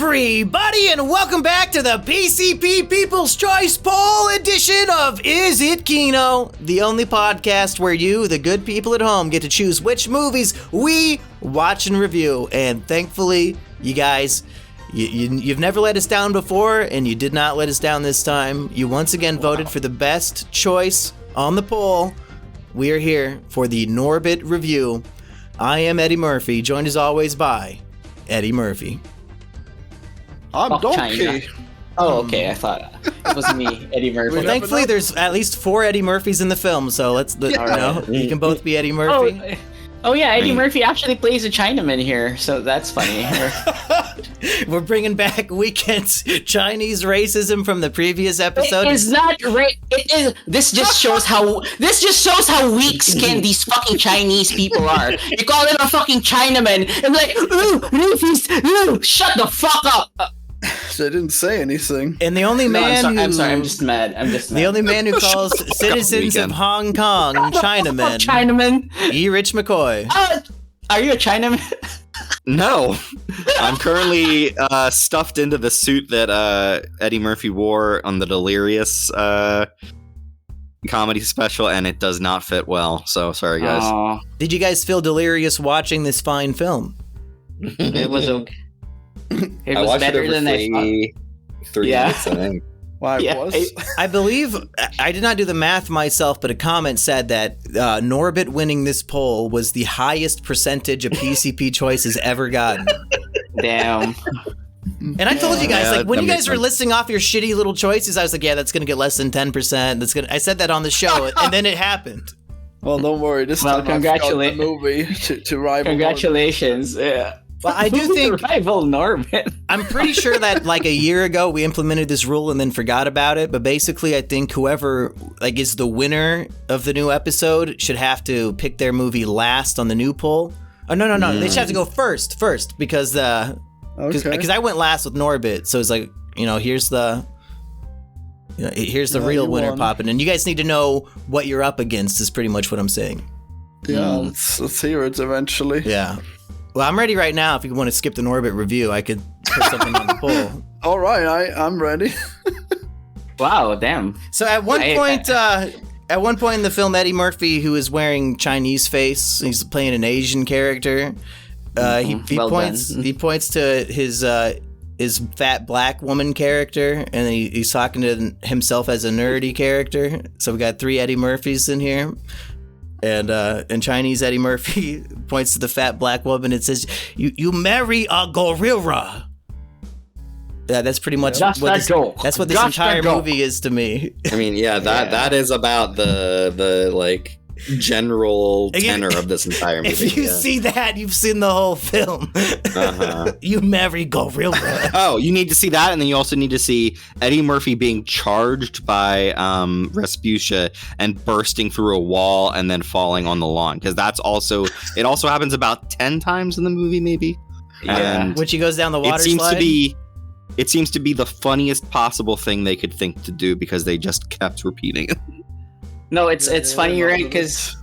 everybody, and welcome back to the PCP People's Choice Poll edition of Is It Kino, the only podcast where you, the good people at home, get to choose which movies we watch and review. And thankfully, you guys, you've never let us down before, and you did not let us down this time. You once again voted for the best choice on the poll. We are here for the Norbit review. I am Eddie Murphy, joined as always by Eddie Murphy. I'm Donkey. China. Oh, okay. I thought it was me, Eddie Murphy. Well, thankfully, there's at least 4 Eddie Murphys in the film, so you can both be Eddie Murphy. Oh yeah, Eddie Murphy actually plays a Chinaman here, so that's funny. We're bringing back Weekend's Chinese racism from the previous episode. It is not It is. This just shows how weak-skinned these fucking Chinese people are. You call them a fucking Chinaman, and like, ooh, shut the fuck up. They didn't say anything. And the only man I'm sorry. I'm just mad. The only man who calls citizens of Hong Kong Chinamen. E. Rich McCoy. Are you a Chinaman? No. I'm currently stuffed into the suit that Eddie Murphy wore on the Delirious comedy special, and it does not fit well. So sorry, guys. Aww. Did you guys feel delirious watching this fine film? It was okay. It I was watched better it over than I thought. 3 minutes, I think. Why Yeah, it was? I believe, I did not do the math myself, but a comment said that Norbit winning this poll was the highest percentage a PCP choice has ever gotten. Damn. And I told you guys, Yeah, like, when that you makes guys were sense. listing off your shitty little choices, I was like, yeah, that's going to get less than 10%. I said that on the show, and then it happened. Well, don't worry. This Well, time I've got the movie to rival. Congratulations. Yeah. Well, I do think, rival Norbit. I'm pretty sure that like a year ago we implemented this rule and then forgot about it. But basically, I think whoever like is the winner of the new episode should have to pick their movie last on the new poll. Oh no, they should have to go first because because I went last with Norbit, so it's like here's the real winner popping, and you guys need to know what you're up against. Is pretty much what I'm saying. Yeah, let's hear it eventually. Yeah. Well, I'm ready right now. If you want to skip the Norbit review, I could put something on the poll. All right, I'm ready. Wow, damn. So at one point in the film, Eddie Murphy, who is wearing Chinese face, he's playing an Asian character. He points to his fat black woman character, and then he's talking to himself as a nerdy character. So we got 3 Eddie Murphys in here. And Chinese Eddie Murphy points to the fat black woman and says, "You marry a gorilla." Yeah, that's pretty much that's what this entire movie is to me. I mean, that is about the like general tenor of this entire movie. If you see that, you've seen the whole film. You marry gorilla. Oh, you need to see that, and then you also need to see Eddie Murphy being charged by Respucia and bursting through a wall and then falling on the lawn, because it also happens about 10 times in the movie, maybe. Yeah. When she goes down the water slide. It seems to be the funniest possible thing they could think to do, because they just kept repeating it. No, it's funny, you're right, because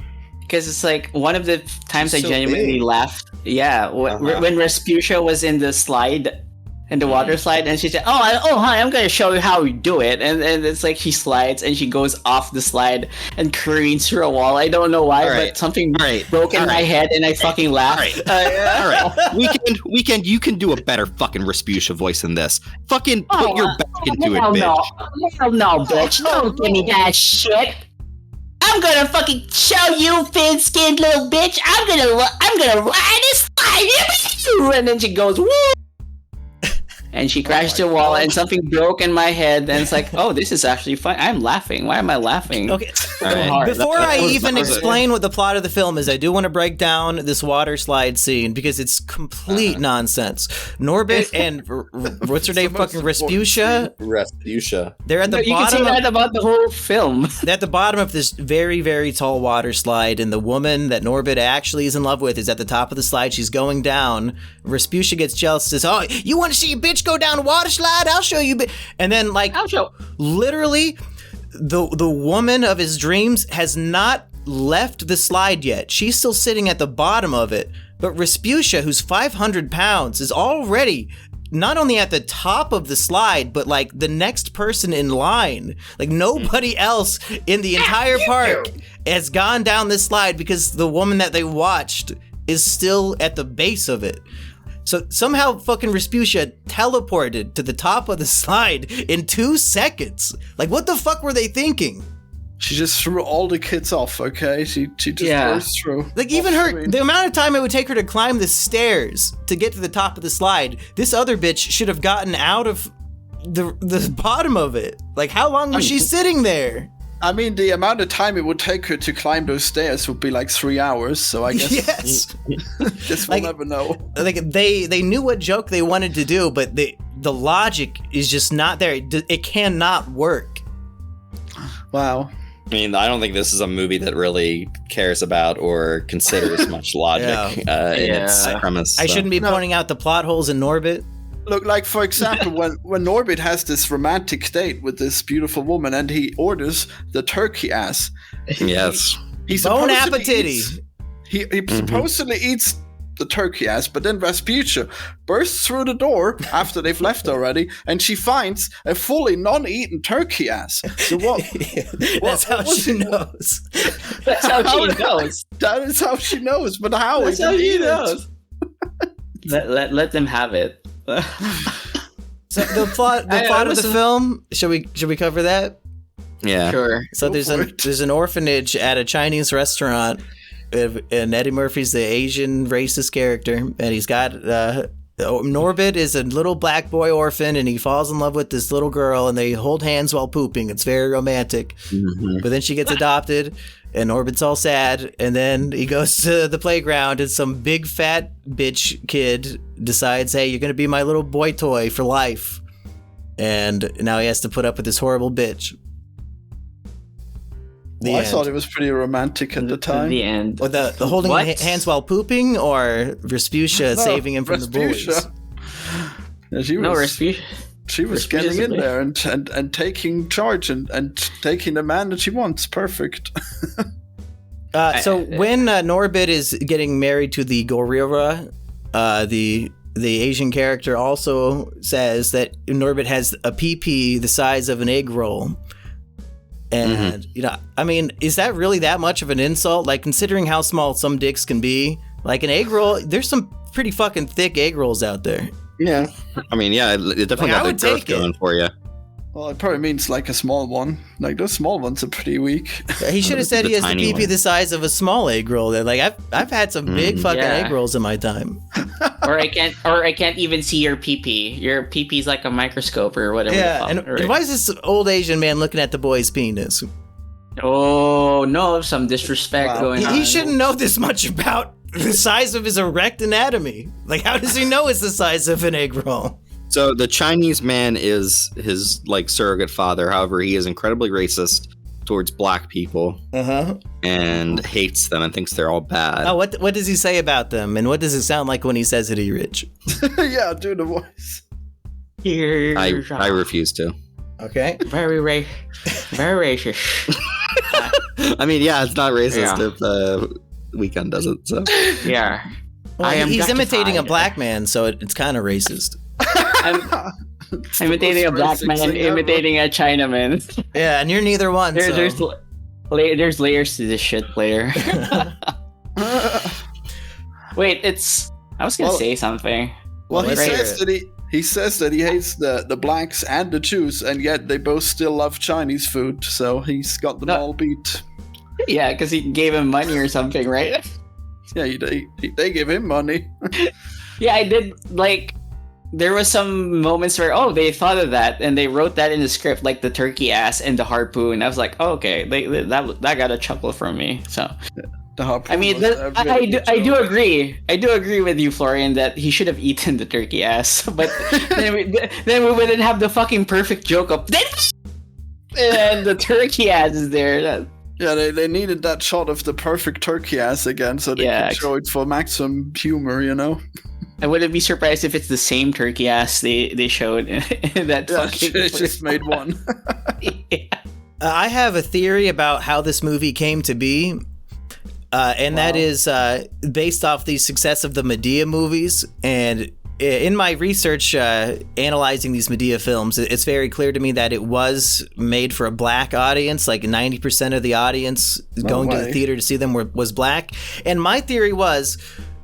it's like one of the times I genuinely laughed. Yeah, when Respucia was in the slide, in the water slide, and she said, hi, I'm gonna show you how we do it, and it's like she slides and she goes off the slide and careens through a wall. I don't know why, but something broke in my head, and I fucking laughed. All right. Weekend, you can do a better fucking Respucia voice than this. Fucking put your back into it, bitch. No, bitch, don't give me that shit. I'm gonna fucking show you, thin-skinned little bitch. I'm gonna ride this slide, and then she goes, woo! And she crashed the wall, and something broke in my head, and it's like, oh, this is actually fun. I'm laughing. Why am I laughing? Okay. Before I even explain what the plot of the film is, I do want to break down this water slide scene, because it's complete nonsense. Norbit and what's her name? Fucking Respucia. They're at the bottom. You can say that about the whole film. They're at the bottom of this very, very tall water slide, and the woman that Norbit actually is in love with is at the top of the slide. She's going down. Respucia gets jealous, says, "Oh, you want to see a bitch go down a water slide? I'll show you." And then, like, literally, the woman of his dreams has not left the slide yet. She's still sitting at the bottom of it. But Respucia, who's 500 pounds, is already not only at the top of the slide, but like the next person in line. Like nobody else in the entire park has gone down this slide because the woman that they watched is still at the base of it. So somehow fucking Respucia teleported to the top of the slide in 2 seconds. Like what the fuck were they thinking? She just threw all the kids off, okay? She just burst through. Like even the amount of time it would take her to climb the stairs to get to the top of the slide, this other bitch should have gotten out of the bottom of it. Like how long was she sitting there? I mean, the amount of time it would take her to climb those stairs would be like 3 hours, so I guess guess we'll never know. Like they knew what joke they wanted to do, but the logic is just not there. It cannot work. Wow. I mean, I don't think this is a movie that really cares about or considers much logic in its premise. I shouldn't be pointing out the plot holes in Norbit. Look, like for example, when Norbit has this romantic date with this beautiful woman and he orders the turkey ass. Yes. He Bon appetit. He supposedly eats the turkey ass, but then Respucia bursts through the door after they've left already, and she finds a fully non-eaten turkey ass. So That's how she knows. That's how she knows. That is how she knows, but how? That's how she knows. Let them have it. So the plot of the film, should we cover that? Yeah. Sure. So there's an orphanage at a Chinese restaurant, and Eddie Murphy's the Asian racist character, and he's got Norbit is a little black boy orphan, and he falls in love with this little girl, and they hold hands while pooping. It's very romantic. But then she gets adopted, and Norbit's all sad, and then he goes to the playground, and some big fat bitch kid decides, hey, you're gonna be my little boy toy for life. And now he has to put up with this horrible bitch. Well, I thought it was pretty romantic at the time. The end. Or the holding hands while pooping, or Respucia saving him from the bullies? Yeah, she was getting in there and taking charge and taking the man that she wants. Perfect. So when Norbit is getting married to the gorilla, the Asian character also says that Norbit has a pee-pee the size of an egg roll. And, I mean, is that really that much of an insult? Like, considering how small some dicks can be, like an egg roll, there's some pretty fucking thick egg rolls out there. Yeah. I mean, yeah, it definitely got the growth going for you. Well, it probably means like a small one. Like those small ones are pretty weak. He should have said he has the pee-pee the size of a small egg roll. Like I've had some big fucking egg rolls in my time. Or I can't even see your pee-pee. Your pee-pee's like a microscope or whatever. Yeah, and why is this old Asian man looking at the boy's penis? Oh no, some disrespect going on. He shouldn't know this much about the size of his erect anatomy. Like, how does he know it's the size of an egg roll? So the Chinese man is his like surrogate father. However, he is incredibly racist towards black people and hates them and thinks they're all bad. Oh, what does he say about them? And what does it sound like when he says that he's rich? Yeah, do the voice. I refuse to. Okay. Very racist. I mean, yeah, it's not racist if Weekend does it. So yeah. Well, he's imitating a black man, so it's kind of racist. I'm imitating a black man, imitating a Chinaman. Yeah, and you're neither one. There's layers to this shit, player. Wait, I was gonna say something. Well, he says that he hates the blacks and the Jews, and yet they both still love Chinese food. So he's got them all beat. Yeah, because he gave him money or something, right? Yeah, they gave him money. Yeah, I did like. There was some moments where they thought of that and they wrote that in the script, like the turkey ass and the harpoon. I was like, okay, that got a chuckle from me. So, the harpoon. I mean, I do agree. I do agree with you, Florian, that he should have eaten the turkey ass. But then we wouldn't have the fucking perfect joke of and the turkey ass is there. Yeah, they needed that shot of the perfect turkey ass again, so they could show it for maximum humor, you know. I wouldn't be surprised if it's the same turkey ass they showed in that fucking. They just made one. I have a theory about how this movie came to be, and that is based off the success of the Madea movies. And in my research analyzing these Madea films, it's very clear to me that it was made for a black audience. Like 90% of the audience going to the theater to see them was black. And my theory was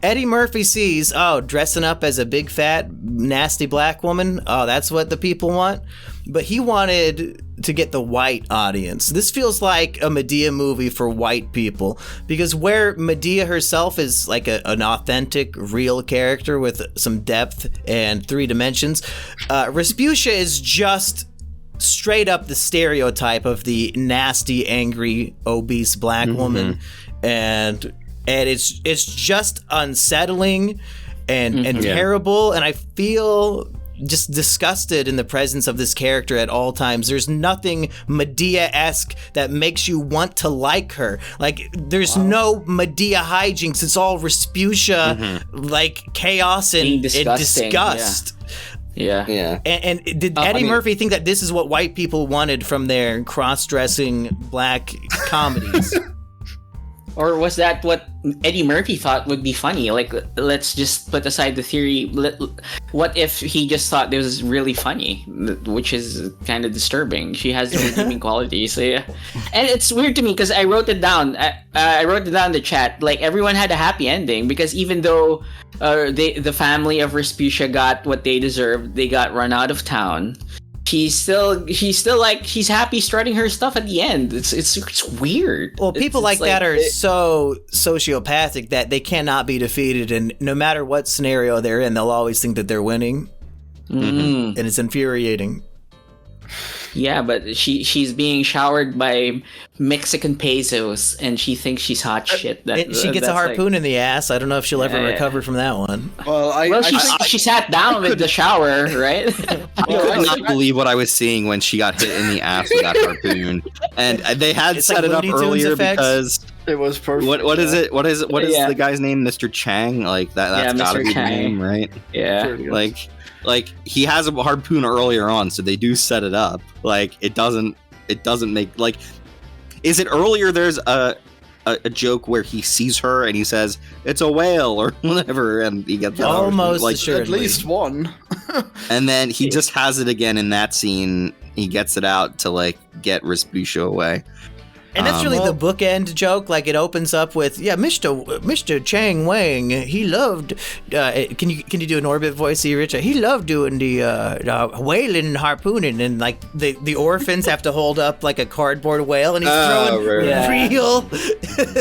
Eddie Murphy sees, dressing up as a big, fat, nasty black woman, that's what the people want. But he wanted to get the white audience. This feels like a Madea movie for white people, because where Madea herself is like an authentic, real character with some depth and 3 dimensions, Respucia is just straight up the stereotype of the nasty, angry, obese black woman. And it's just unsettling and terrible, and I feel just disgusted in the presence of this character at all times. There's nothing Madea-esque that makes you want to like her. Like, there's no Madea hijinks. It's all Respucia, like chaos and disgust. Yeah. And did Eddie Murphy think that this is what white people wanted from their cross-dressing black comedies? Or was that what Eddie Murphy thought would be funny? Like, let's just put aside the theory. What if he just thought this was really funny, which is kind of disturbing. She has redeeming qualities. So yeah. And it's weird to me because I wrote it down. I wrote it down in the chat. Like, everyone had a happy ending because even though the family of Respucia got what they deserved, they got run out of town. She's still like, she's happy strutting her stuff at the end. It's weird. Well, people like that are so sociopathic that they cannot be defeated, and no matter what scenario they're in, they'll always think that they're winning. And it's infuriating. Yeah, but she's being showered by Mexican pesos, and she thinks she's hot shit. She gets a harpoon in the ass. I don't know if she'll ever recover from that one. Well, she sat down with the shower, right? I could not believe what I was seeing when she got hit in the ass with that harpoon, and they had set it up earlier because it was perfect. What is it? What is the guy's name? Mr. Chang? Like that's gotta be the name, right? Yeah. Like he has a harpoon earlier on, so they do set it up. Like it doesn't make like. Is it earlier? There's a joke where he sees her and he says it's a whale or whatever, and he gets almost like assuredly. At least one. And then he just has it again in that scene. He gets it out to like get Respucia away. And that's really the bookend joke. Like, it opens up with, Mr. Chang Wang, he loved, can you do a Norbit voice here, Rich? He loved doing the whaling and harpooning, and like the orphans have to hold up like a cardboard whale, and he's throwing real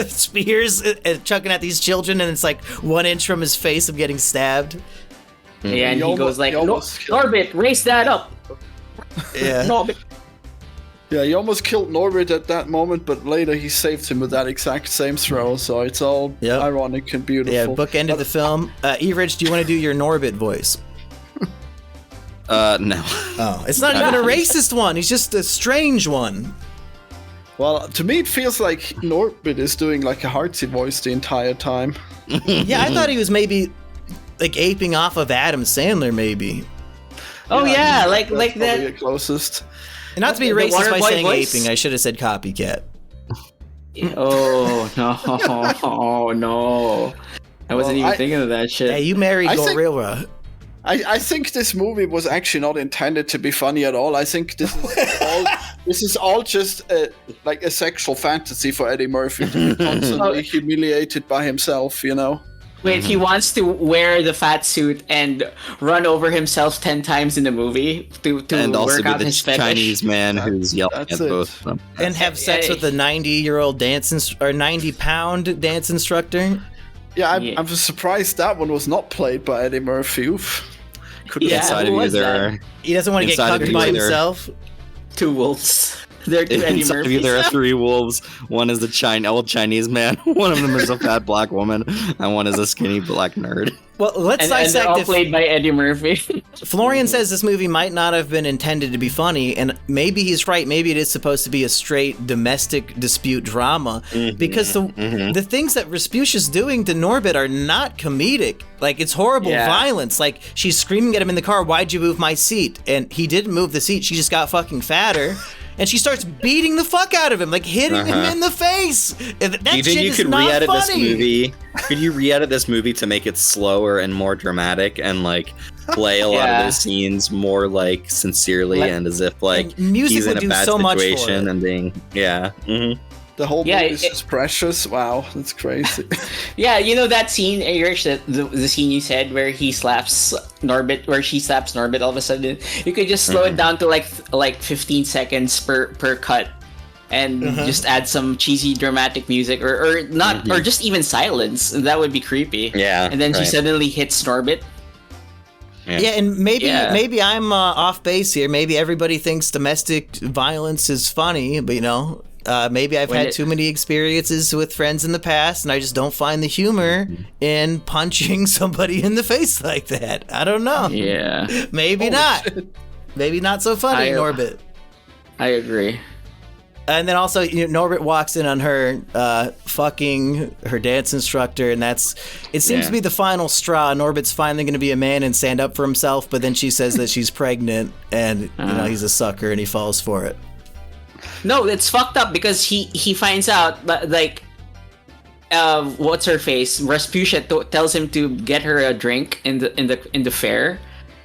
spears and chucking at these children, and it's like 1 inch from his face of getting stabbed. Yeah, and he goes like, Norbit, raise that up. Yeah. Norbit. Yeah, he almost killed Norbit at that moment, but later he saved him with that exact same throw, so it's all ironic and beautiful. Yeah, bookend of the film. E-Rich, do you want to do your Norbit voice? No. Oh, it's not even a racist one. He's just a strange one. Well, to me it feels like Norbit is doing like a Heartsy voice the entire time. Yeah, I thought he was maybe like aping off of Adam Sandler, maybe. Oh yeah, like that's that. The closest. And not to be racist by saying voice? aping, I should have said copycat. Oh no! I wasn't even thinking of that shit. Yeah, you married Gorilla. I think this movie was actually not intended to be funny at all. I think this is all just like a sexual fantasy for Eddie Murphy to be constantly humiliated by himself, you know? Wait, he wants to wear the fat suit and run over himself 10 times in the movie to and also work be out the his fetish. Chinese man who's yelling at both of them. And have sex with a 90-year-old dance or 90-pound dance instructor. Yeah, I'm surprised that one was not played by Eddie Murphy. Oof. He doesn't want to get cucked by himself. 2 wolves. They're two Eddie Inside of you, Murphys. there are 3 wolves. One is the old Chinese man. One of them is a fat black woman, and one is a skinny black nerd. Well, let's and dissect they're all played by Eddie Murphy. Florian says this movie might not have been intended to be funny, and maybe he's right. Maybe it is supposed to be a straight domestic dispute drama, because the things that Respucia's doing to Norbit are not comedic. Like, it's horrible violence. Like, she's screaming at him in the car, "Why'd you move my seat?" And he didn't move the seat. She just got fucking fatter. and she starts beating the fuck out of him, like hitting him in the face. That Do you think shit you is could not re-edit funny. this movie? Could you re-edit this movie to make it slower and more dramatic and like play a lot of those scenes more like sincerely and as if like music he's would in a do bad so much for situation it. and being The whole movie is just precious. Wow, that's crazy. Yeah, you know that scene, Erich, the scene you said where he slaps Norbit, where she slaps Norbit all of a sudden. You could just slow it down to like 15 seconds per cut, and just add some cheesy dramatic music, or not, or just even silence. That would be creepy. Yeah, and then she right. suddenly hits Norbit. Yeah, and maybe I'm off base here. Maybe everybody thinks domestic violence is funny, but maybe I've had too many experiences with friends in the past, and I just don't find the humor in punching somebody in the face like that. I don't know. Yeah. Maybe not. Maybe not so funny, Norbit. I agree. And then also, Norbit walks in on her fucking her dance instructor, and it seems to be the final straw. Norbit's finally going to be a man and stand up for himself, but then she says that she's pregnant, and he's a sucker, and he falls for it. No, it's fucked up because he finds out like what's her face, Rasputia tells him to get her a drink in the fair,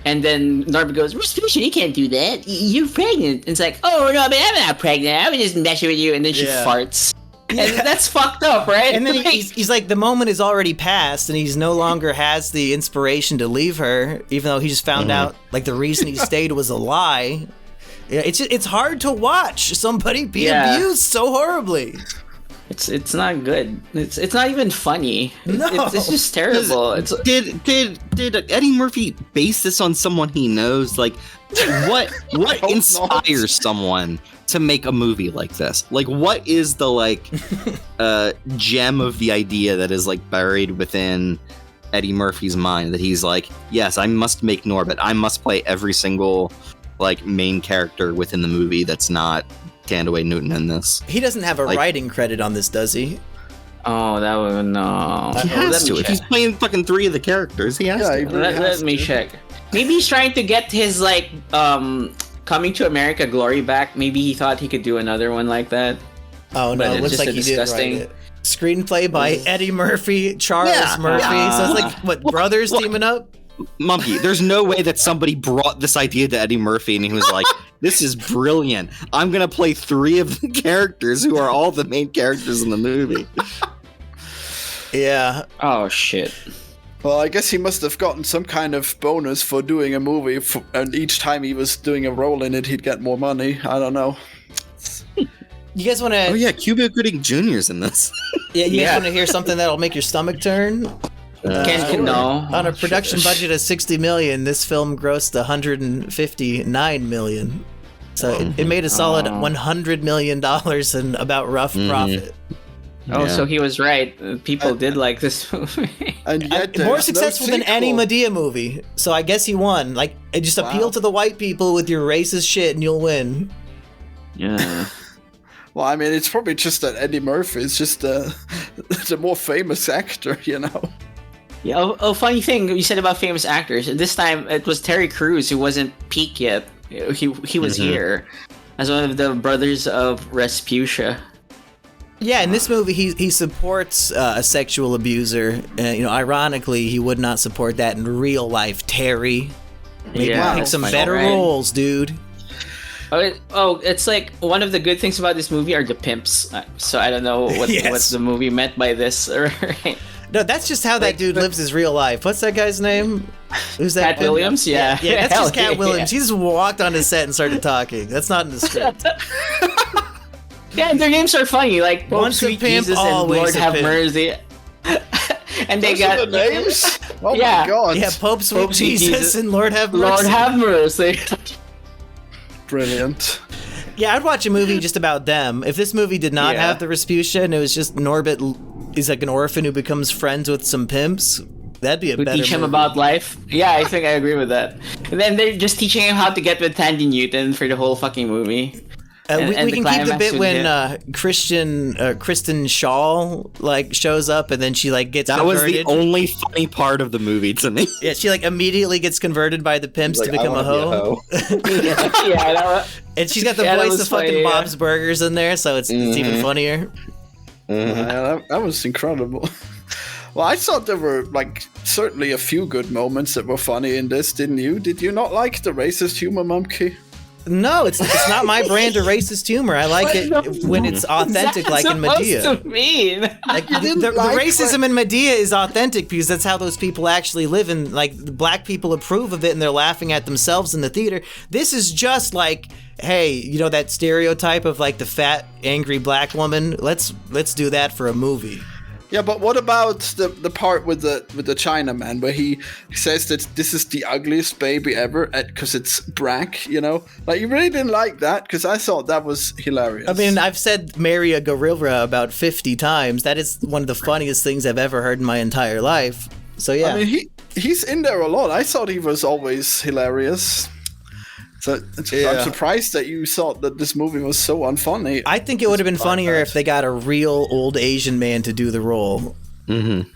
and then Norbit goes, Rasputia, you can't do that. You're pregnant. And it's like, oh no, but I'm not pregnant. I was just messing with you. And then she farts. And that's fucked up, right? And then he's like, the moment is already passed, and he's no longer has the inspiration to leave her, even though he just found out like the reason he stayed was a lie. Yeah, it's hard to watch somebody be abused so horribly. It's not good. It's not even funny. No. It's just terrible. Did Eddie Murphy base this on someone he knows? Like, what inspires someone to make a movie like this? Like, what is the gem of the idea that is like buried within Eddie Murphy's mind that he's like, yes, I must make Norbit. I must play every single like main character within the movie that's not Tandaway Newton in this. He doesn't have a writing credit on this, does he? Oh, that would no. He has to. If he's playing fucking 3 of the characters, he has to. Let me check. Maybe he's trying to get his Coming to America glory back. Maybe he thought he could do another one like that. Oh no, it looks like he did write it. Screenplay by Eddie Murphy, Charles Murphy. So it's like what, brothers teaming up? Monkey, there's no way that somebody brought this idea to Eddie Murphy and he was like, this is brilliant. I'm going to play 3 of the characters who are all the main characters in the movie. Yeah. Oh, shit. Well, I guess he must have gotten some kind of bonus for doing a movie, and each time he was doing a role in it, he'd get more money. I don't know. You guys want to... Oh, yeah, Cuba Gooding Jr.'s in this. Yeah, you guys want to hear something that'll make your stomach turn? No. On a production budget of $60 million, this film grossed $159 million. So it made a solid $100 million in about rough profit. Oh, so he was right. People did like this movie. And yet more successful than any Madea movie. So I guess he won. Like, just appeal to the white people with your racist shit and you'll win. Yeah. Well, I mean, it's probably just that Eddie Murphy is just the more famous actor, Yeah. Oh, funny thing you said about famous actors. This time it was Terry Crews who wasn't peak yet. He was here as one of the brothers of Rasputia. Yeah, in this movie, he supports a sexual abuser. Ironically, he would not support that in real life. Terry, maybe pick some better roles, dude. Oh, it's like one of the good things about this movie are the pimps. So I don't know what the movie meant by this. Right? No, that's just how that dude lives his real life. What's that guy's name? Who's that? Cat Williams? Yeah, that's just Cat Williams. He just walked on his set and started talking. That's not in the script. Yeah, and their names are funny, like Pope Once Sweet a pimp, Jesus and always Lord a Have pimp. Mercy. And they Those got are the names? Oh Yeah. my god. Yeah, Pope Sweet Jesus and Lord Have Mercy. Lord Have Mercy. Brilliant. Yeah, I'd watch a movie just about them. If this movie did not have the Rasputia and it was just Norbit is like an orphan who becomes friends with some pimps, that'd be a better Teach him movie. about life. Yeah, I think I agree with that. And then they're just teaching him how to get with Tandy Newton for the whole fucking movie. We can keep the bit when hit. Kristen Shaw like shows up and then she like gets That converted. was the only funny part of the movie to me. Yeah, she like immediately gets converted by the pimps to become a hoe. And she's got the voice of fucking Bob's Burgers in there, so it's even funnier. Yeah, that was incredible. Well, I thought there were like certainly a few good moments that were funny in this, didn't you? Did you not like the racist humor, Monkey? No, it's not my brand of racist humor. I like it when it's authentic, like in Madea. To mean? Like the racism in Madea is authentic because that's how those people actually live, and like the black people approve of it, and they're laughing at themselves in the theater. This is just like, hey, you know that stereotype of like the fat, angry black woman? Let's do that for a movie. Yeah, but what about the part with the Chinaman where he says that this is the ugliest baby ever because it's Brack, you know? Like, you really didn't like that? Because I thought that was hilarious. I mean, I've said marry a gorilla about 50 times. That is one of the funniest things I've ever heard in my entire life. So, yeah. I mean, he's in there a lot. I thought he was always hilarious. So I'm surprised that you thought that this movie was so unfunny. I think it would have been funnier if they got a real old Asian man to do the role. Mm-hmm.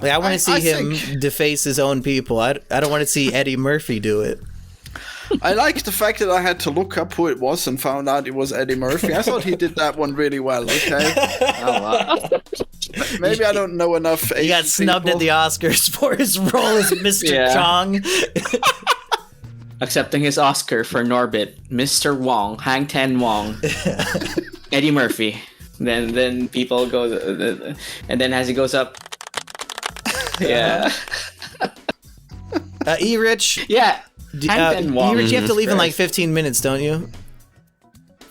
Like, I want to see him deface his own people. I don't want to see Eddie Murphy do it. I like the fact that I had to look up who it was and found out it was Eddie Murphy. I thought he did that one really well, okay? Oh, wow. Maybe I don't know enough Asian He got snubbed people. at the Oscars for his role as Mr. Chong. Accepting his Oscar for Norbit, Mr. Wong, Hang Ten Wong, Eddie Murphy. Then people go, and then as he goes up, yeah. E-Rich? Yeah. E-Rich, you have to leave in like 15 minutes, don't you?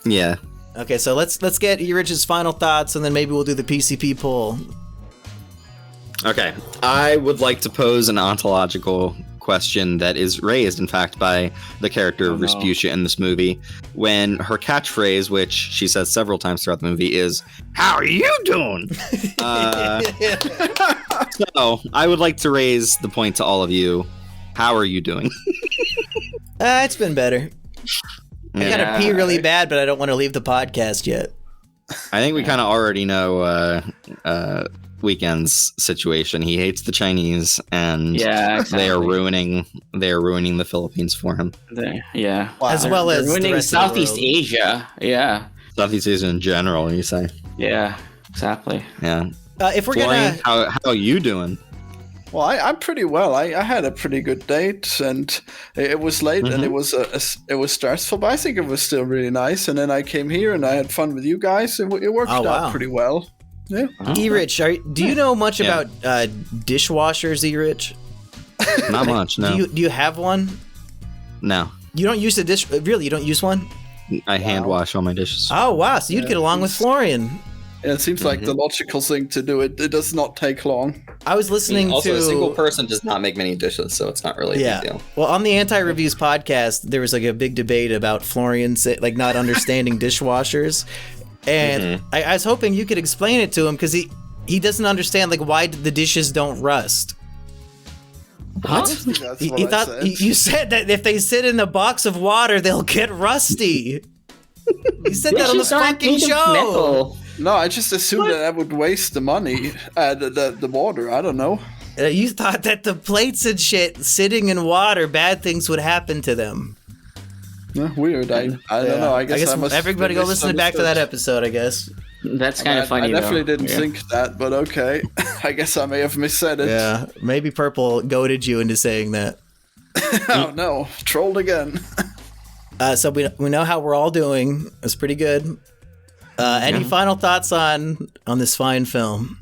Yeah. Okay, so let's get E-Rich's final thoughts, and then maybe we'll do the PCP poll. Okay. I would like to pose an ontological question that is raised, in fact, by the character of Respucia in this movie, when her catchphrase, which she says several times throughout the movie, is "How are you doing?" So I would like to raise the point to all of you: how are you doing? It's been better. I gotta pee really bad, but I don't want to leave the podcast yet. I think we kind of already know Weekend's situation. He hates the Chinese, and they are ruining the Philippines for him. Yeah, as well as ruining the rest Southeast of the world. Asia. Yeah, Southeast Asia in general. You say? Yeah, exactly. Yeah. If we're Florian, gonna, how are you doing? Well, I'm pretty well. I had a pretty good date, and it was late, and it was stressful, but I think it was still really nice. And then I came here, and I had fun with you guys, and it worked out pretty well. Yeah. E-Rich, do you know much about dishwashers, E-Rich? Not much, no. Do you have one? No. You don't use a dish? Really, you don't use one? I hand wash all my dishes. Oh, wow. So you'd get along with Florian. Yeah, it seems like the logical thing to do. It does not take long. I was listening also, to... a single person does not make many dishes, so it's not really a big deal. Well, on the Anti-Reviews podcast, there was like a big debate about Florian like not understanding dishwashers. And I was hoping you could explain it to him, because he doesn't understand like why the dishes don't rust. What? He thought you said that if they sit in a box of water, they'll get rusty. You said that on the fucking show. No, I just assumed that I would waste the money, the water. I don't know. You thought that the plates and shit sitting in water, bad things would happen to them. Weird. I don't know. I guess everybody go listen back to that episode, I guess. That's kind of funny. I definitely didn't think that, but okay. I guess I may have missaid it. Yeah, maybe Purple goaded you into saying that. Oh no, trolled again. So we know how we're all doing. It's pretty good. Any final thoughts on this fine film?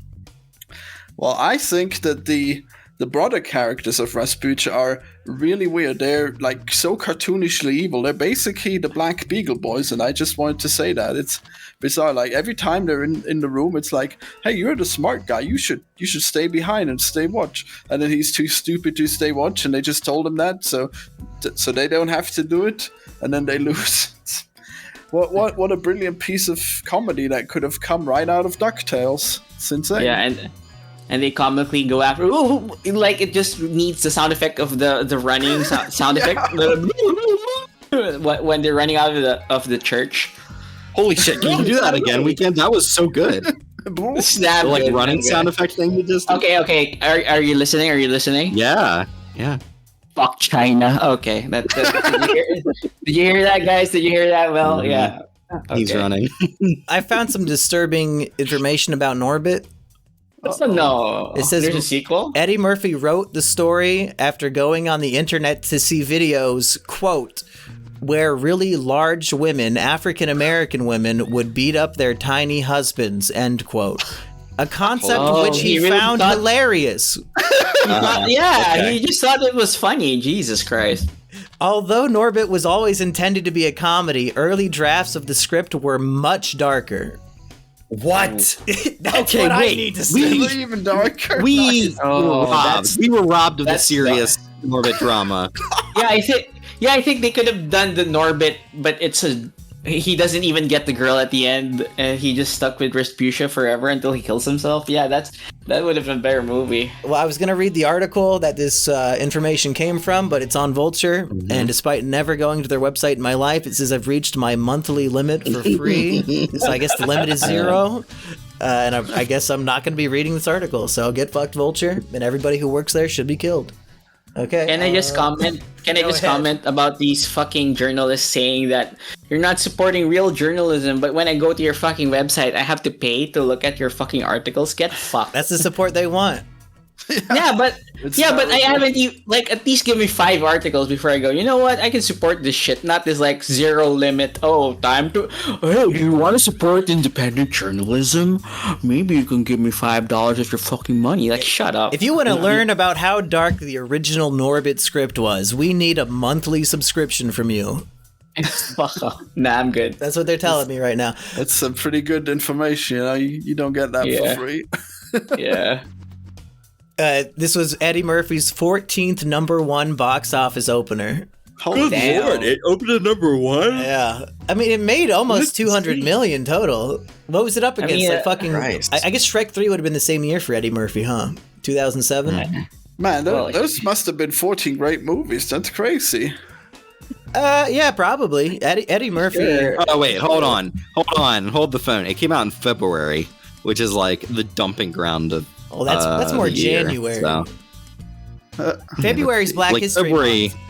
Well, I think that the brother characters of Rasputia are really weird. They're like so cartoonishly evil. They're basically the Black Beagle Boys, and I just wanted to say that. It's bizarre. Like every time they're in the room, it's like, hey, you're the smart guy. You should stay behind and stay watch. And then he's too stupid to stay watch, and they just told him that, so they don't have to do it, and then they lose. What a brilliant piece of comedy that could have come right out of DuckTales. It's insane. Yeah, and they comically go after. Ooh, like it just needs the sound effect of the running sound effect when they're running out of the church. Holy shit! Can you do that again, Weekend? That was so good. Snap, The, like good, running okay. sound effect thing you just. Okay. Are you listening? Are you listening? Yeah. Fuck China. Okay. Did you hear that, guys? Did you hear that? Well, Mhm. yeah. He's Okay. running. I found some disturbing information about Norbit. No. It says- There's a sequel? Eddie Murphy wrote the story after going on the internet to see videos, quote, where really large women, African American women, would beat up their tiny husbands, end quote. A concept Oh, which he he really found thought- hilarious. Okay. He just thought it was funny. Jesus Christ. Although Norbit was always intended to be a comedy, early drafts of the script were much darker. What? That's Okay, what I wait. need to It's see. even darker. We Oh, were robbed. We were robbed of the that's serious Norbit drama. Yeah, I think they could have done the Norbit, but he doesn't even get the girl at the end, and he just stuck with Respucia forever until he kills himself. Yeah, that would have been a better movie. Well, I was going to read the article that this information came from, but it's on Vulture, and despite never going to their website in my life, it says I've reached my monthly limit for free. So I guess the limit is 0. And I guess I'm not going to be reading this article, so get fucked, Vulture, and everybody who works there should be killed. Okay. Can I just comment? Can I go just ahead. comment about these fucking journalists saying that you're not supporting real journalism, but when I go to your fucking website, I have to pay to look at your fucking articles? Get fucked. That's the support they want. Yeah, but It's but I terrible. haven't even at least give me 5 articles before I go. You know what? I can support this shit, not this like 0 limit. Oh, time to. Oh, you want to support independent journalism? Maybe you can give me $5 of your fucking money. Like, shut up. If you want to learn about how dark the original Norbit script was, we need a monthly subscription from you. Fuck off. Nah, I'm good. That's what they're telling me right now. That's some pretty good information. You don't get that Yeah. for free. Yeah. This was Eddie Murphy's 14th #1 box office opener. Holy Damn. Lord. it opened at number 1. Yeah, I mean, it made almost 200 million total. What was it up against? mean, like fucking. Christ. I guess Shrek 3 would have been the same year for Eddie Murphy, huh? 2007. Man, Well, those must have been 14 great movies. That's crazy. Yeah, probably. Eddie Murphy. Sure. Oh wait, hold the phone. It came out in February, which is like the dumping ground of. Oh, that's more the year, January. so. February's Black Like History February. Month.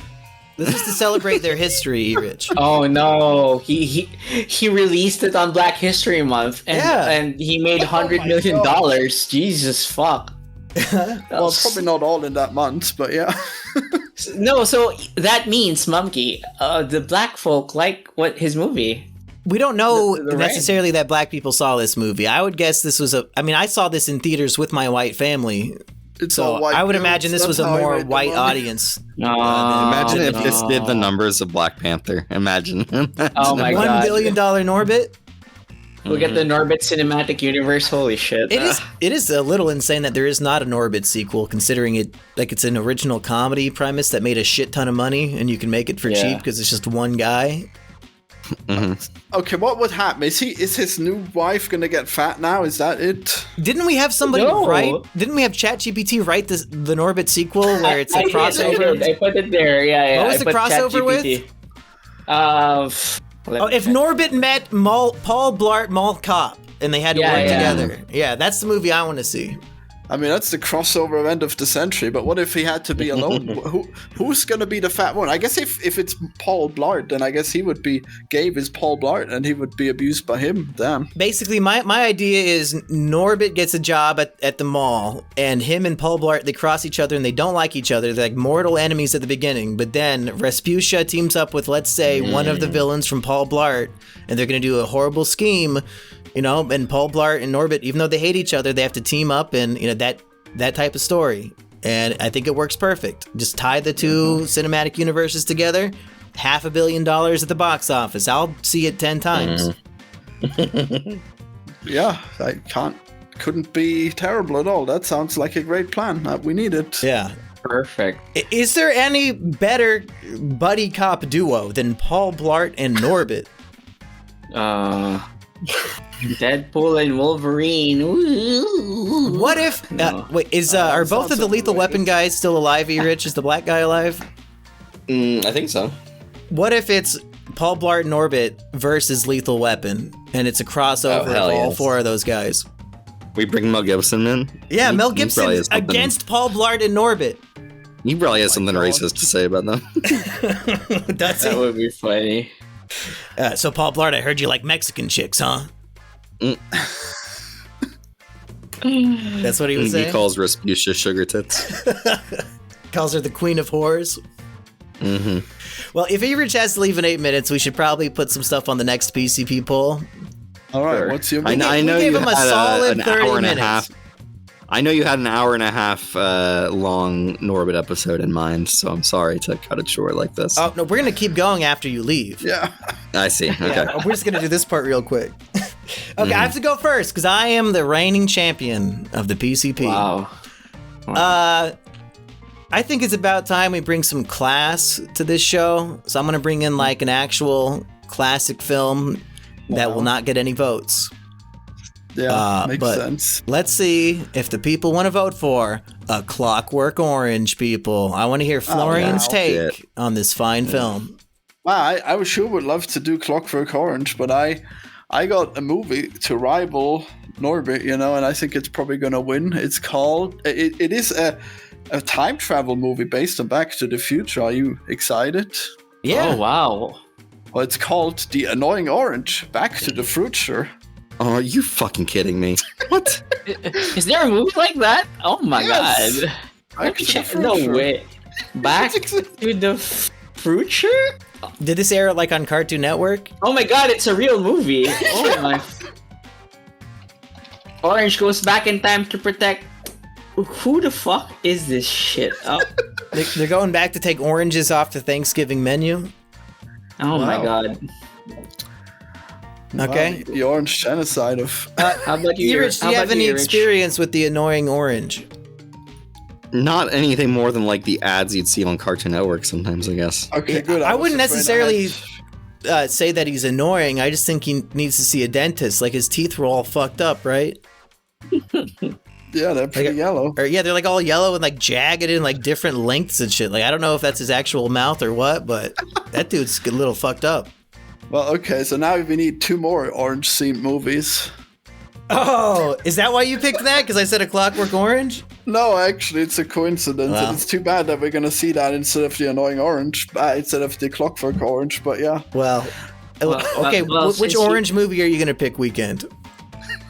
This is to celebrate their history, Rich. Oh no, he released it on Black History Month, and Yeah. and he made $100 million. Jesus fuck. Well, probably not all in that month, but yeah. No, so that means Mumkey, the black folk like his movie. We don't know The rain. necessarily that black people saw this movie. I would guess this was I mean, I saw this in theaters with my white family. It's So all white I would dudes. imagine this was a That's how I more made the white money. audience. No, Imagine if this did the numbers of Black Panther. Imagine. Oh my $1 god, billion Norbit. Look at the Norbit cinematic universe. Holy shit! It is a little insane that there is not an Norbit sequel, considering it like it's an original comedy premise that made a shit ton of money, and you can make it for Yeah. cheap because it's just one guy. Okay, what would happen? Is his new wife gonna get fat now? Is that it? Didn't we have somebody No. write? Didn't we have ChatGPT write the Norbit sequel where it's a I crossover? did. I put it there. Yeah. What was I the put crossover with? ChatGPT. Oh, if Norbit met Paul Blart Mall Cop and they had to Yeah, work yeah. together, yeah, that's the movie I want to see. I mean, that's the crossover event of the century. But what if he had to be alone? Who's gonna be the fat one? I guess if it's Paul Blart, then I guess he would be. Gabe is Paul Blart, and he would be abused by him. Damn. Basically, my idea is Norbit gets a job at the mall, and him and Paul Blart, they cross each other and they don't like each other. They're like mortal enemies at the beginning, but then Respucia teams up with, let's say, one of the villains from Paul Blart, and they're going to do a horrible scheme, you know, and Paul Blart and Norbit, even though they hate each other, they have to team up, and, you know, that type of story. And I think it works perfect. Just tie the two cinematic universes together, $500 million at the box office. I'll see it 10 times. Yeah, couldn't be terrible at all. That sounds like a great plan. We need it. Yeah. Perfect. Is there any better buddy cop duo than Paul Blart and Norbit? Deadpool and Wolverine. Ooh. What if? No. Wait, are both of the sounds Lethal Weapon guys still alive? E. Rich, is the black guy alive? I think so. What if it's Paul Blart Norbit versus Lethal Weapon, and it's a crossover of all 4 of those guys. We bring Mel Gibson in? Yeah, Mel Gibson against Paul Blart and Norbit. He probably has something racist to say about them. That would be funny. So Paul Blart, I heard you like Mexican chicks, huh? That's what he was saying? He calls Rasputia sugar tits. Calls her the queen of whores. Mm-hmm. Well, if Rich has to leave in 8 minutes, we should probably put some stuff on the next PCP poll. All right, what's your... I know you him a had solid an 30 hour and minutes. a half. I know you had an hour and a half long Norbit episode in mind, so I'm sorry to cut it short like this. Oh, no, we're going to keep going after you leave. Yeah. I see. Okay. Yeah, we're just going to do this part real quick. Okay, I have to go first because I am the reigning champion of the PCP. Wow. I think it's about time we bring some class to this show. So I'm going to bring in like an actual classic film that will not get any votes. Yeah, makes sense. Let's see if the people want to vote for A Clockwork Orange, people. I want to hear Florian's take on this fine film. Well, I sure would love to do Clockwork Orange, but I got a movie to rival Norbit, and I think it's probably going to win. It's called... It is a time travel movie based on Back to the Future. Are you excited? Yeah. Oh, wow. Well, it's called The Annoying Orange, Back to the Future. Oh, are you fucking kidding me? What? Is there a movie like that? Oh my Yes. god. Back to the Future. No way. Back to the Future? Did this air like on Cartoon Network? Oh my god, it's a real movie. Oh my. Orange goes back in time to protect. Who the fuck is this shit? Oh, They're going back to take oranges off the Thanksgiving menu. oh my god. Okay. Wow, the Orange Genocide of... How about you? Rich, do you have any experience with the annoying orange? Not anything more than like the ads you'd see on Cartoon Network sometimes, I guess. Okay, good. I was wouldn't afraid necessarily I had- say that he's annoying. I just think he needs to see a dentist. Like his teeth were all fucked up, right? Yeah, they're pretty yellow. Or yeah, they're like all yellow and like jagged and like different lengths and shit. Like I don't know if that's his actual mouth or what, but that dude's a little fucked up. Well, okay, so now we need 2 more orange-themed movies. Oh, is that why you picked that? Because I said A Clockwork Orange? No, actually, it's a coincidence. Wow. And it's too bad that we're going to see that instead of the Annoying Orange, instead of the Clockwork Orange, but yeah. Well, okay, which since orange movie are you going to pick weekend?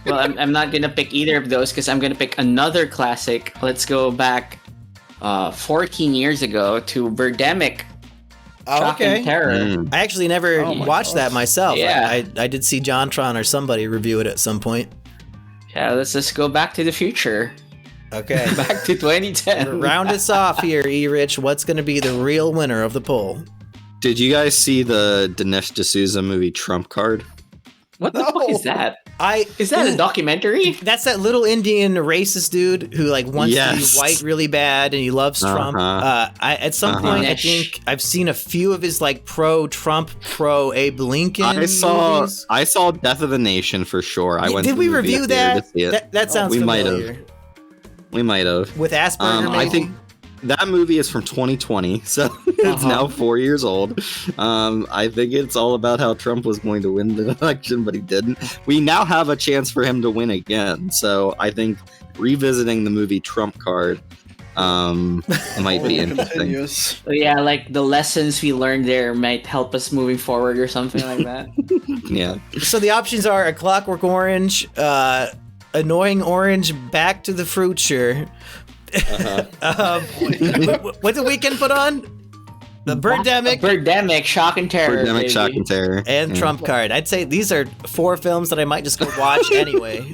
Well, I'm not gonna pick either of those because I'm gonna pick another classic. Let's go back 14 years ago to Birdemic. Shock and Terror. I actually never watched that myself. Yeah. I did see JonTron or somebody review it at some point. Yeah, let's just go back to the future. Okay. Back to 2010. Round us off here, E-Rich. What's going to be the real winner of the poll? Did you guys see the Dinesh D'Souza movie Trump Card? What the fuck is that? Is that a documentary? That's that little Indian racist dude who like wants to be white really bad and he loves Trump. At some point, I think I've seen a few of his like pro-Trump, pro-Abe Lincoln movies. I saw Death of the Nation for sure. Did we review that? That sounds familiar. We might have. With Asperger, maybe? I think that movie is from 2020, so it's now 4 years old. I think it's all about how Trump was going to win the election, but he didn't. We now have a chance for him to win again, so I think revisiting the movie Trump Card might be interesting. So yeah, like the lessons we learned there might help us moving forward or something like that. Yeah. So the options are A Clockwork Orange, Annoying Orange, Back to the Future. What did Weekend put on? The Birdemic, Shock and Terror. Birdemic, Shock and Terror. And Trump Card. I'd say these are 4 films that I might just go watch anyway.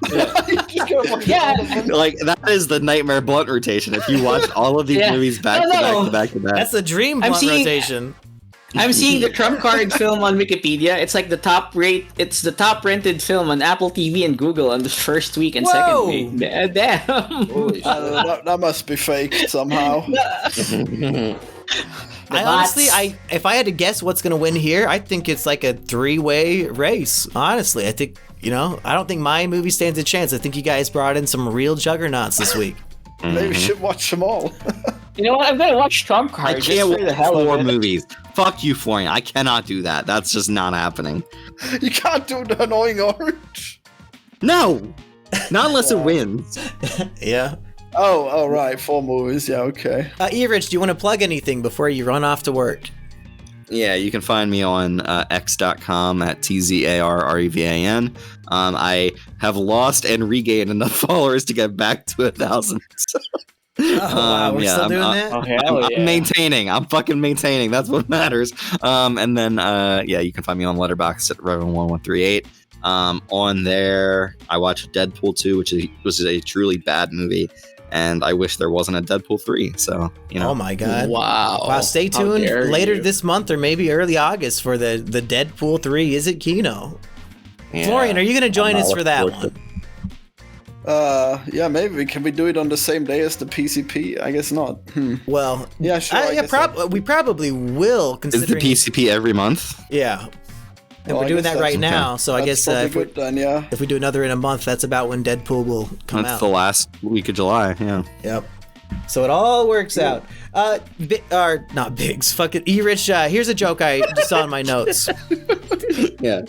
Yeah. Like, that is the Nightmare Blunt rotation. If you watch all of these movies back to back to back. That's the dream blunt rotation. I'm seeing the Trump Card film on Wikipedia. It's like the top rented film on Apple TV and Google on the first week and second week. Damn. That must be fake somehow. If I had to guess what's going to win here, I think it's like a 3-way race. Honestly, I think, I don't think my movie stands a chance. I think you guys brought in some real juggernauts this week. Maybe we should watch them all. You know what? I'm gonna watch Trump I Card. can't watch 4 movies. Fuck you, Florian. I cannot do that. That's just not happening. You can't do the annoying orange. No, not unless it wins. Yeah. Oh, right. 4 movies. Yeah, okay. E-Rich, do you want to plug anything before you run off to work? Yeah, you can find me on x.com at TZARREVAN. I have lost and regained enough followers to get back to 1,000. Wow, we're still doing that? Oh, hell yeah. I'm maintaining. I'm fucking maintaining. That's what matters. And then, you can find me on Letterboxd at Reverend1138. On there, I watched Deadpool 2, which was a truly bad movie. And I wish there wasn't a Deadpool 3. So, Oh my god. Wow. Stay tuned later this month or maybe early August for the Deadpool 3 Is It Kino. Yeah. Florian, are you going to join us for that one? Yeah, maybe. Can we do it on the same day as the PCP? I guess not. Well, Yeah, sure. I guess we probably will, Is considering... the PCP every month? Yeah. And Well, we're I doing guess that right that's now, so I That's guess probably good then, yeah. if we do another in a month, that's about when Deadpool will come That's out. the last week of July, yeah. Yep. So it all works out. Not Biggs. Fucking E-Rich. Here's a joke I just saw in my notes. Yeah.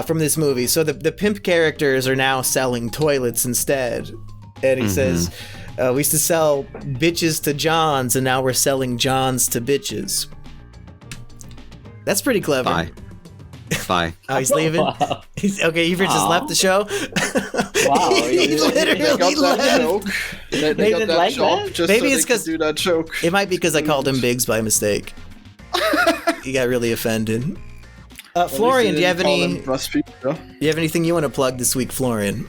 From this movie. So the pimp characters are now selling toilets instead. And he says, we used to sell bitches to Johns, and now we're selling Johns to bitches. That's pretty clever. Bye. Oh, he's leaving? Wow. Okay, E-Rich just left the show? Wow. He They literally got that left. joke. They got didn't that like job that? just Maybe so it's they 'cause- could do that joke. It might be because I called him Biggs by mistake. He got really offended. Florian, do you have anything you want to plug this week, Florian?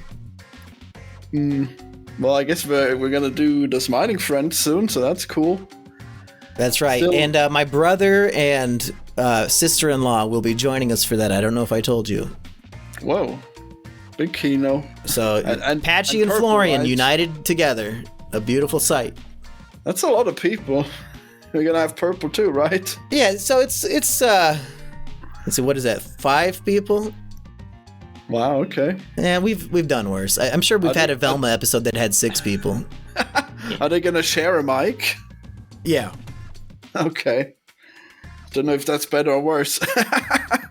Well, I guess we're gonna do the Smiling Friend soon, so that's cool. That's right. Still- And my brother and sister-in-law will be joining us for that. I don't know if I told you. Whoa, big kino. So And Patchy and Purple, Florian right? united together. A beautiful sight. That's a lot of people. We're gonna have Purple too, right? Yeah, so it's let's see, what is that? 5 people? Wow. Okay. Yeah, we've done worse. I'm sure we've had a Velma episode that had 6 people. Are they gonna share a mic? Yeah. Okay. Don't know if that's better or worse.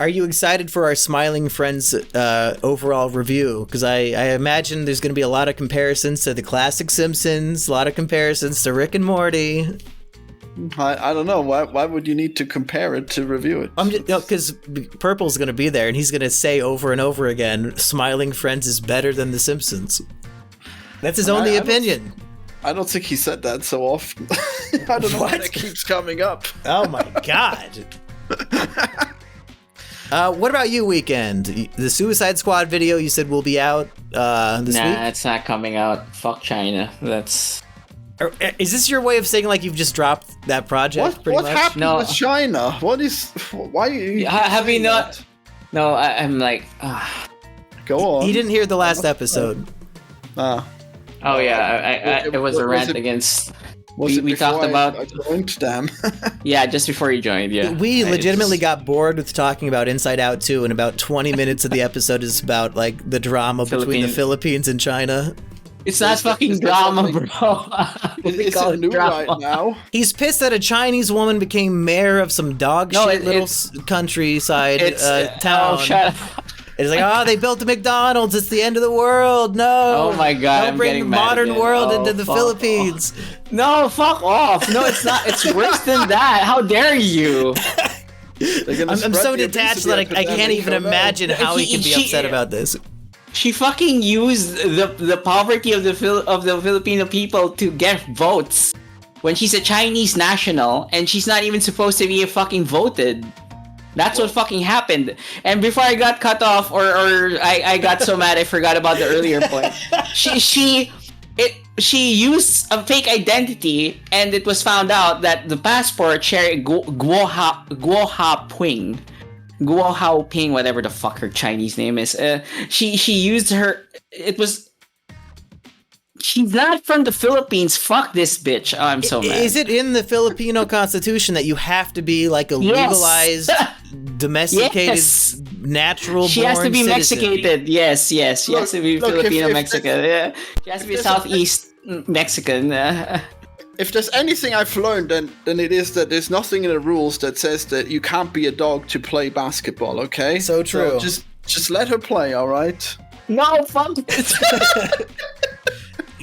Are you excited for our Smiling Friends overall review? Because I imagine there's going to be a lot of comparisons to the classic Simpsons, a lot of comparisons to Rick and Morty. I don't know. Why would you need to compare it to review it? Because Purple's going to be there and he's going to say over and over again, Smiling Friends is better than the Simpsons. That's his only opinion. I don't think he said that so often. I don't know why that keeps coming up. Oh my god. What about you, Weekend? The Suicide Squad video you said will be out this week? Nah, it's not coming out. Fuck China. That's... Is this your way of saying like you've just dropped that project? What much? happened No. with China? Why are you... Have you saying not... that? No, I'm like... Go on. He didn't hear the last episode. Oh yeah, it was a Was rant it- against... Was it we before talked about... I joined? Damn. Yeah, just before you joined, yeah. We It's legitimately just- got bored with talking about Inside Out 2, and about 20 minutes of the episode is about like the drama between the Philippines and China. It's not fucking is that drama, something- bro. It's call it it new drama. right now. He's pissed that a Chinese woman became mayor of some dog No, shit little it's- countryside It's... town. Oh, shut up. It's like, oh, they built a McDonald's. It's the end of the world. No. Oh my God, Don't I'm bring the getting mad modern again. world Oh, into the fuck Philippines. No, fuck off. No, it's not. It's worse than that. How dare you? They're gonna I'm spread so the detached obesity that I can't epidemic even around. imagine how he can be He- upset about this. She fucking used the poverty of the Filipino people to get votes when she's a Chinese national and she's not even supposed to be fucking voted. That's what fucking happened. And before I got cut off, or I got so mad I forgot about the earlier point. She used a fake identity, and it was found out that the passport shared Guo Hao Ping, whatever the fuck her Chinese name is. She used her. It was. She's not from the Philippines. Fuck this bitch. Oh, I'm so mad. Is it in the Filipino constitution that you have to be like a Yes. legalized, domesticated, Yes. natural She has to be citizen? Mexicated. Yes. She has to be Look, Filipino if- Mexican. Yeah. She has to be there's a- Southeast Mexican. if there's anything I've learned, then it is that there's nothing in the rules that says that you can't be a dog to play basketball. Okay. So true. So just let her play. All right. No, fuck it.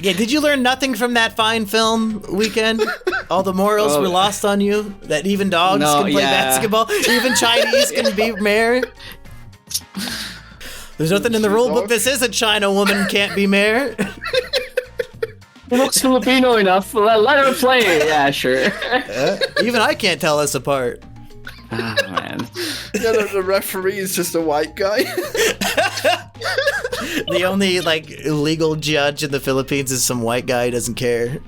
Yeah, did you learn nothing from that fine film, Weekend? All the morals were lost on you? That even dogs can play basketball? Even Chinese can be mayor? There's nothing in the rule book that says a China woman can't be mayor. Looks Filipino enough. Let her play. Yeah, sure. Even I can't tell us apart. Oh, man. Yeah, the referee is just a white guy. The only legal judge in the Philippines is some white guy who doesn't care.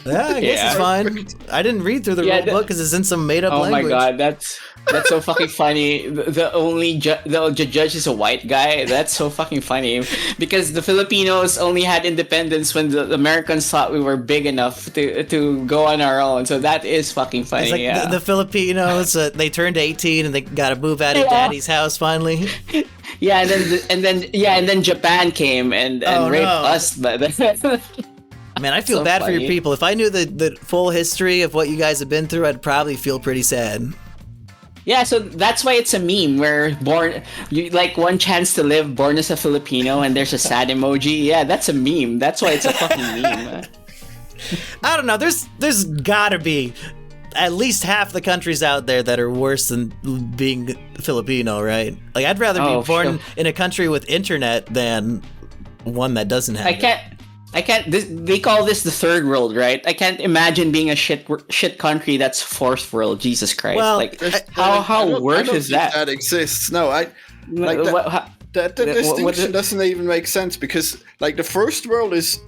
Yeah, I guess it's fine. I didn't read through the rule book because it's in some made-up language. Oh my god, that's so fucking funny. The judge is a white guy. That's so fucking funny because the Filipinos only had independence when the Americans thought we were big enough to go on our own. So that is fucking funny. It's like the Filipinos, they turned 18 and they got to move out of daddy's house finally. Yeah, and then Japan came and raped us. But man, I feel so bad for your people. If I knew the full history of what you guys have been through, I'd probably feel pretty sad. Yeah, so that's why it's a meme where one chance to live, born as a Filipino, and there's a sad emoji. Yeah, that's a meme. That's why it's a fucking meme. I don't know. There's gotta be at least half the countries out there that are worse than being Filipino, right? Like, I'd rather be born in a country with internet than one that doesn't have I can't. They call this the third world, right? I can't imagine being a shit country that's fourth world. Jesus Christ! Well, how worse is that? That exists. No, that distinction doesn't even make sense because the first world is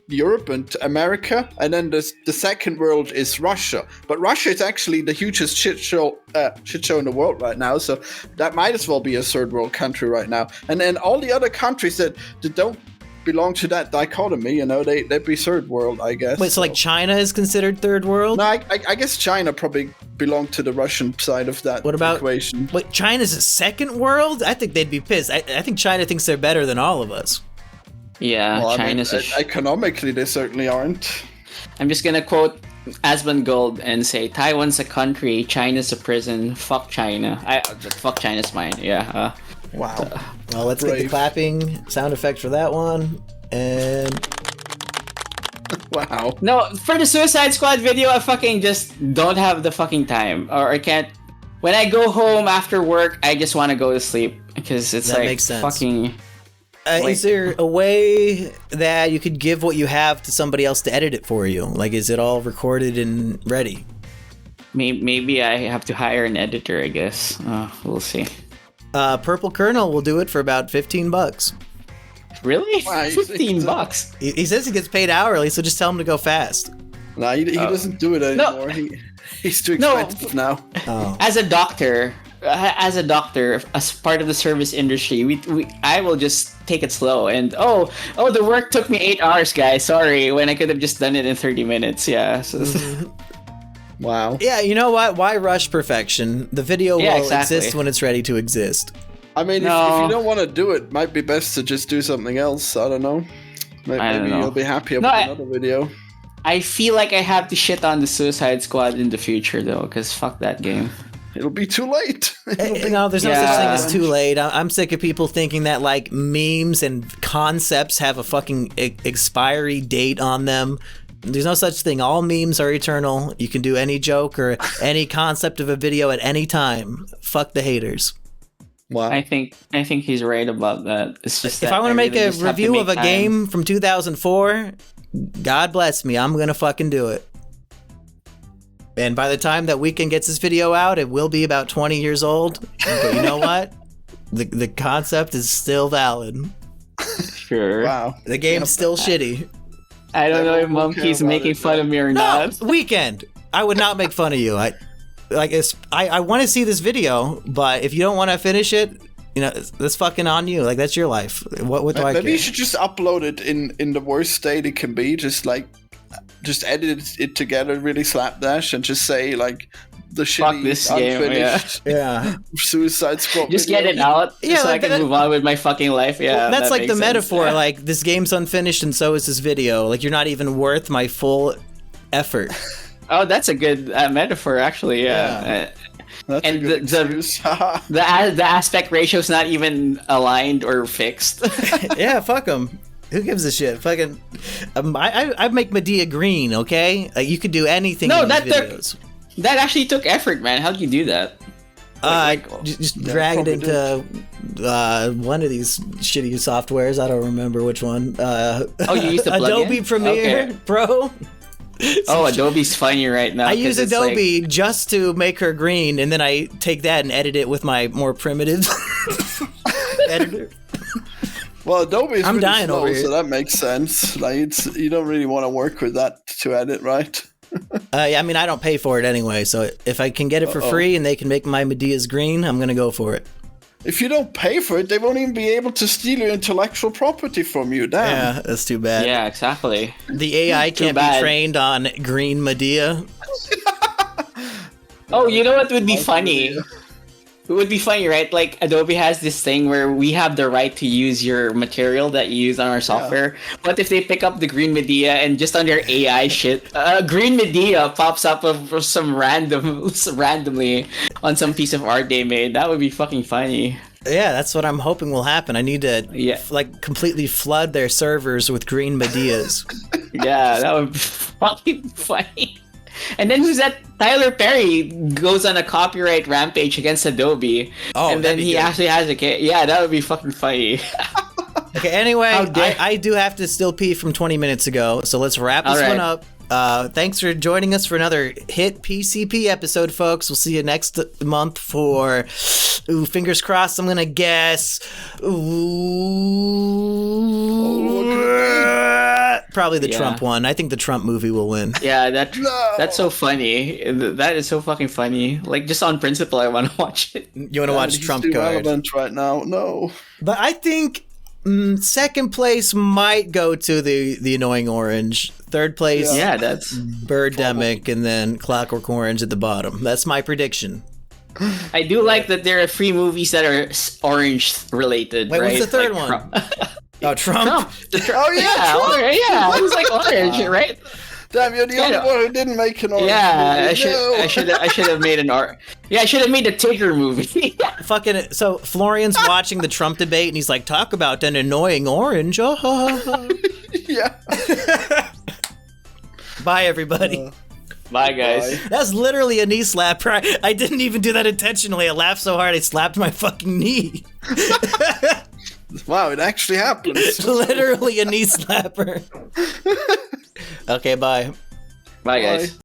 Europe and America, and then the second world is Russia. But Russia is actually the hugest shit show in the world right now, so that might as well be a third world country right now. And then all the other countries that don't belong to that dichotomy, they'd be third world, I guess. Wait, so China is considered third world? No, I guess China probably belonged to the Russian side of that equation. Wait, China's a second world? I think they'd be pissed. I think China thinks they're better than all of us. Yeah, well, China's economically, they certainly aren't. I'm just gonna quote Asmongold and say, Taiwan's a country, China's a prison, fuck China. Fuck China's mine, yeah. Wow. Well, let's get the clapping sound effect for that one. And wow. No, for the Suicide Squad video, I fucking just don't have the fucking time. Or I can't. When I go home after work, I just want to go to sleep. Because it's that makes sense. Fucking... is there a way that you could give what you have to somebody else to edit it for you? Is it all recorded and ready? Maybe I have to hire an editor, I guess. We'll see. Purple Colonel will do it for about $15. Really? Wow, $15? He says he gets paid hourly, so just tell him to go fast. No, he doesn't do it anymore. No. He's too expensive now. Oh. As a doctor, as part of the service industry, I will just take it slow. And the work took me 8 hours, guys. Sorry, when I could have just done it in 30 minutes. Yeah. So, wow. Yeah, you know what? Why rush perfection? The video will exist when it's ready to exist. I mean, if you don't want to do it, might be best to just do something else. I don't know. Maybe you'll be happier with another video. I feel like I have to shit on the Suicide Squad in the future, though, because fuck that game. It'll be too late. No, there's no such thing as too late. I'm sick of people thinking that memes and concepts have a fucking expiry date on them. There's no such thing. All memes are eternal. You can do any joke or any concept of a video at any time. Fuck the haters. Wow. I think he's right about that. It's just if I want to make a review of a game from 2004, God bless me, I'm gonna fucking do it. And by the time that Weekend gets this video out, it will be about 20 years old. But you know what? The concept is still valid. Sure. Wow. The game's still shitty. I don't know if Monkey's making fun of me or not. Weekend. I would not make fun of you. I want to see this video, but if you don't want to finish it, that's fucking on you. That's your life. What do I care? Maybe you should just upload it in the worst state it can be. Just edit it together really slapdash and just say the shitty this unfinished yeah. Suicide Squad just video. Get it out so I can move on with my fucking life. Yeah, well, that's the metaphor. Yeah. This game's unfinished and so is this video. You're not even worth my full effort. Oh, that's a good metaphor, actually. Yeah. That's And a good excuse. The aspect ratio is not even aligned or fixed. Yeah, fuck them. Who gives a shit? Fucking, I make Madea green. Okay, you could do anything. No, in these that videos. That actually took effort, man. How do you do that? Just drag it into one of these shitty softwares. I don't remember which one. Oh, you used the plugin? Adobe Premiere Okay. Pro. Oh, Adobe's funny right now. I use 'cause it's Adobe just to make her green, and then I take that and edit it with my more primitive editor. Well, Adobe is I'm really dying slow, over here. so that makes sense. Like, you don't really want to work with that to edit, right? I mean, I don't pay for it anyway, so if I can get it for free and they can make my Medea's green, I'm gonna go for it. If you don't pay for it, they won't even be able to steal your intellectual property from you. Damn. Yeah, that's too bad. Yeah, exactly. The AI Too can't be bad. trained on green Madea. Oh, you know what would be funny? It would be funny, right? Like Adobe has this thing where we have the right to use your material that you use on our software. What if they pick up the green Madea and just on their AI shit, green Madea pops up of some randomly on some piece of art they made? That would be fucking funny. Yeah, that's what I'm hoping will happen. I need to completely flood their servers with green Medeas. Yeah, that would be fucking funny. And then who's that? Tyler Perry goes on a copyright rampage against Adobe. Oh, and then that'd be he good. actually has a case. Yeah, that would be fucking funny. Okay, anyway, How dare- I do have to still pee from 20 minutes ago, so let's wrap this All right. one up. Thanks for joining us for another hit PCP episode, folks. We'll see you next month for, fingers crossed, I'm going to guess. Probably the Trump one. I think the Trump movie will win. Yeah, that's so funny. That is so fucking funny. Like, just on principle, I want to watch it. You want to watch It's Trump too card? relevant right now. No. But I think second place might go to the Annoying Orange. Third place, Yeah, that's. Birdemic, and then Clockwork Orange at the bottom. That's my prediction. I do like that there are 3 movies that are orange related. Wait, right? what's the third Like one? Trump. Oh, Trump? Oh, yeah. Yeah, it was like orange, right? Damn, you're the only one who didn't make an orange Yeah, movie. No. I should have made an art. Yeah, I should have made a Tigger movie. Fucking so Florian's watching the Trump debate and he's like, talk about an annoying orange. Oh, ha, ha, Yeah. ha. Bye, everybody. Bye, guys. That's literally a knee slapper. I didn't even do that intentionally. I laughed so hard I slapped my fucking knee. Wow, it actually happened. Literally a knee slapper. Okay, bye. Bye, guys.